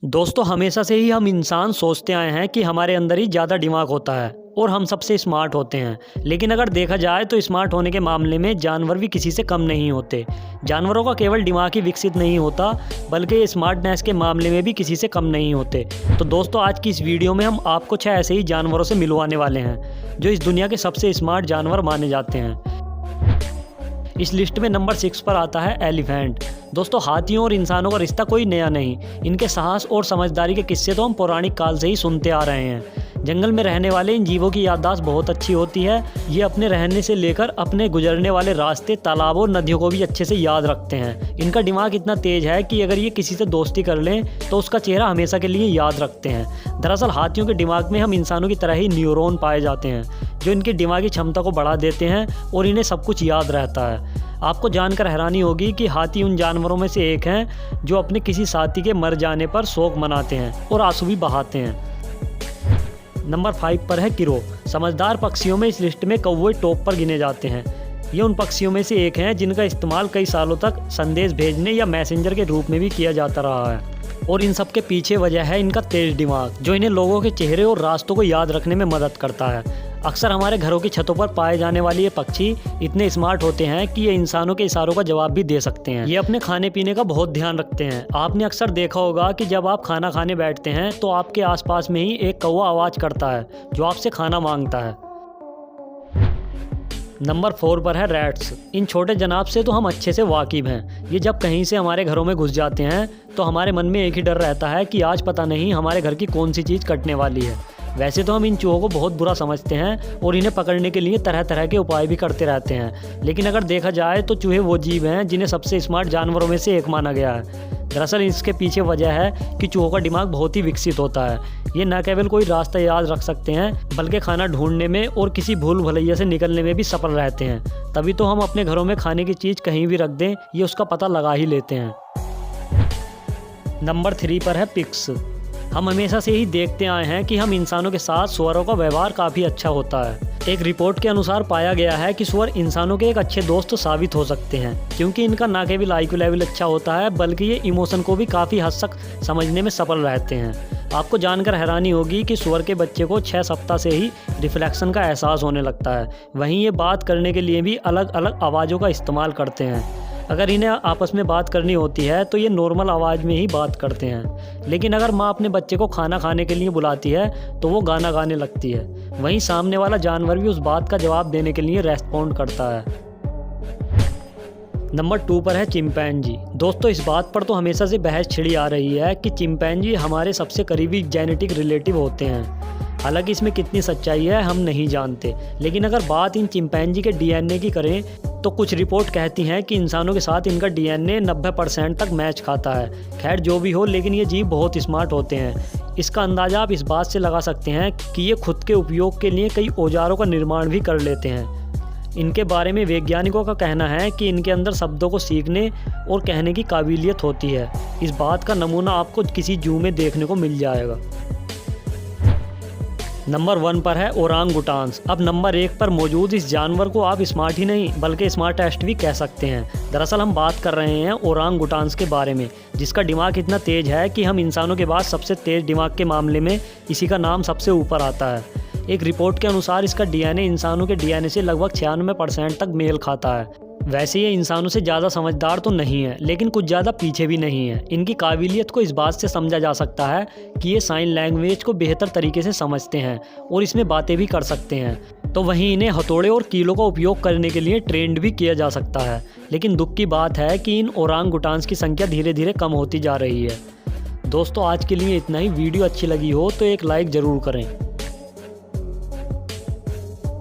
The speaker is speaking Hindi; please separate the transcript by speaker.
Speaker 1: दोस्तों हमेशा से ही हम इंसान सोचते आए हैं कि हमारे अंदर ही ज़्यादा दिमाग होता है और हम सबसे स्मार्ट होते हैं। लेकिन अगर देखा जाए तो स्मार्ट होने के मामले में जानवर भी किसी से कम नहीं होते। जानवरों का केवल दिमाग ही विकसित नहीं होता बल्कि स्मार्टनेस के मामले में भी किसी से कम नहीं होते। तो दोस्तों आज की इस वीडियो में हम आपको 6 ऐसे ही जानवरों से मिलवाने वाले हैं जो इस दुनिया के सबसे स्मार्ट जानवर माने जाते हैं। इस लिस्ट में नंबर 6 पर आता है एलिफेंट। दोस्तों हाथियों और इंसानों का रिश्ता कोई नया नहीं। इनके साहस और समझदारी के किस्से तो हम पौराणिक काल से ही सुनते आ रहे हैं। जंगल में रहने वाले इन जीवों की याददाश्त बहुत अच्छी होती है। ये अपने रहने से लेकर अपने गुजरने वाले रास्ते, तालाबों और नदियों को भी अच्छे से याद रखते हैं। इनका दिमाग इतना तेज है कि अगर ये किसी से दोस्ती कर लें तो उसका चेहरा हमेशा के लिए याद रखते हैं। दरअसल हाथियों के दिमाग में हम इंसानों की तरह ही न्यूरॉन पाए जाते हैं जो इनकी दिमागी क्षमता को बढ़ा देते हैं और इन्हें सब कुछ याद रहता है। आपको जानकर हैरानी होगी कि हाथी उन जानवरों में से एक हैं जो अपने किसी साथी के मर जाने पर शोक मनाते हैं और आंसू भी बहाते हैं। नंबर 5 पर है किरो। समझदार पक्षियों में इस लिस्ट में कौवे टॉप पर गिने जाते हैं। ये उन पक्षियों में से एक हैं जिनका इस्तेमाल कई सालों तक संदेश भेजने या मैसेंजर के रूप में भी किया जाता रहा है। और इन सब के पीछे वजह है इनका तेज दिमाग जो इन्हें लोगों के चेहरे और रास्तों को याद रखने में मदद करता है। अक्सर हमारे घरों की छतों पर पाए जाने वाले ये पक्षी इतने स्मार्ट होते हैं कि ये इंसानों के इशारों का जवाब भी दे सकते हैं। ये अपने खाने पीने का बहुत ध्यान रखते हैं। आपने अक्सर देखा होगा कि जब आप खाना खाने बैठते हैं तो आपके आसपास में ही एक कौवा आवाज़ करता है जो आपसे खाना मांगता है। नंबर 4 पर है रैट्स। इन छोटे जनाब से तो हम अच्छे से वाकिफ़ हैं। ये जब कहीं से हमारे घरों में घुस जाते हैं तो हमारे मन में एक ही डर रहता है कि आज पता नहीं हमारे घर की कौन सी चीज़ कटने वाली है। वैसे तो हम इन चूहों को बहुत बुरा समझते हैं और इन्हें पकड़ने के लिए तरह तरह के उपाय भी करते रहते हैं। लेकिन अगर देखा जाए तो चूहे वो जीव हैं जिन्हें सबसे स्मार्ट जानवरों में से एक माना गया है। दरअसल इसके पीछे वजह है कि चूहों का दिमाग बहुत ही विकसित होता है। ये न केवल कोई रास्ता याद रख सकते हैं बल्कि खाना ढूंढने में और किसी भूल भुलैया से निकलने में भी सफल रहते हैं। तभी तो हम अपने घरों में खाने की चीज़ कहीं भी रख दें ये उसका पता लगा ही लेते हैं। नंबर 3 पर है पिग्स। हम हमेशा से ही देखते आए हैं कि हम इंसानों के साथ सुअरों का व्यवहार काफ़ी अच्छा होता है। एक रिपोर्ट के अनुसार पाया गया है कि सुअर इंसानों के एक अच्छे दोस्त साबित हो सकते हैं क्योंकि इनका ना केवल IQ लेवल अच्छा होता है बल्कि ये इमोशन को भी काफ़ी हद तक समझने में सफल रहते हैं। आपको जानकर हैरानी होगी कि सुअर के बच्चे को 6 सप्ताह से ही रिफ्लेक्शन का एहसास होने लगता है। वहीं ये बात करने के लिए भी अलग अलग आवाज़ों का इस्तेमाल करते हैं। अगर इन्हें आपस में बात करनी होती है तो ये नॉर्मल आवाज़ में ही बात करते हैं। लेकिन अगर माँ अपने बच्चे को खाना खाने के लिए बुलाती है तो वो गाना गाने लगती है। वहीं सामने वाला जानवर भी उस बात का जवाब देने के लिए रेस्पॉन्ड करता है। नंबर 2 पर है चिंपैंजी। दोस्तों इस बात पर तो हमेशा से बहस छिड़ी आ रही है कि चिंपैंजी हमारे सबसे करीबी जेनेटिक रिलेटिव होते हैं। हालांकि इसमें कितनी सच्चाई है हम नहीं जानते। लेकिन अगर बात इन चिंपैंजी के DNA की करें तो कुछ रिपोर्ट कहती हैं कि इंसानों के साथ इनका DNA 90% तक मैच खाता है। खैर जो भी हो लेकिन ये जीव बहुत स्मार्ट होते हैं। इसका अंदाज़ा आप इस बात से लगा सकते हैं कि ये खुद के उपयोग के लिए कई औजारों का निर्माण भी कर लेते हैं। इनके बारे में वैज्ञानिकों का कहना है कि इनके अंदर शब्दों को सीखने और कहने की काबिलियत होती है। इस बात का नमूना आपको किसी जू में देखने को मिल जाएगा। नंबर 1 पर है ओरांगुटान्स। अब नंबर 1 पर मौजूद इस जानवर को आप स्मार्ट ही नहीं बल्कि स्मार्टेस्ट भी कह सकते हैं। दरअसल हम बात कर रहे हैं ओरांगुटान्स के बारे में जिसका दिमाग इतना तेज है कि हम इंसानों के बाद सबसे तेज दिमाग के मामले में इसी का नाम सबसे ऊपर आता है। एक रिपोर्ट के अनुसार इसका DNA इंसानों के DNA से लगभग 96% तक मेल खाता है। वैसे ये इंसानों से ज़्यादा समझदार तो नहीं है लेकिन कुछ ज़्यादा पीछे भी नहीं है। इनकी काबिलियत को इस बात से समझा जा सकता है कि ये साइन लैंग्वेज को बेहतर तरीके से समझते हैं और इसमें बातें भी कर सकते हैं। तो वहीं इन्हें हथौड़े और कीलों का उपयोग करने के लिए ट्रेंड भी किया जा सकता है। लेकिन दुख की बात है कि इन ओरांगुटान्स की संख्या धीरे धीरे कम होती जा रही है। दोस्तों आज के लिए इतना ही। वीडियो अच्छी लगी हो तो एक लाइक ज़रूर करें।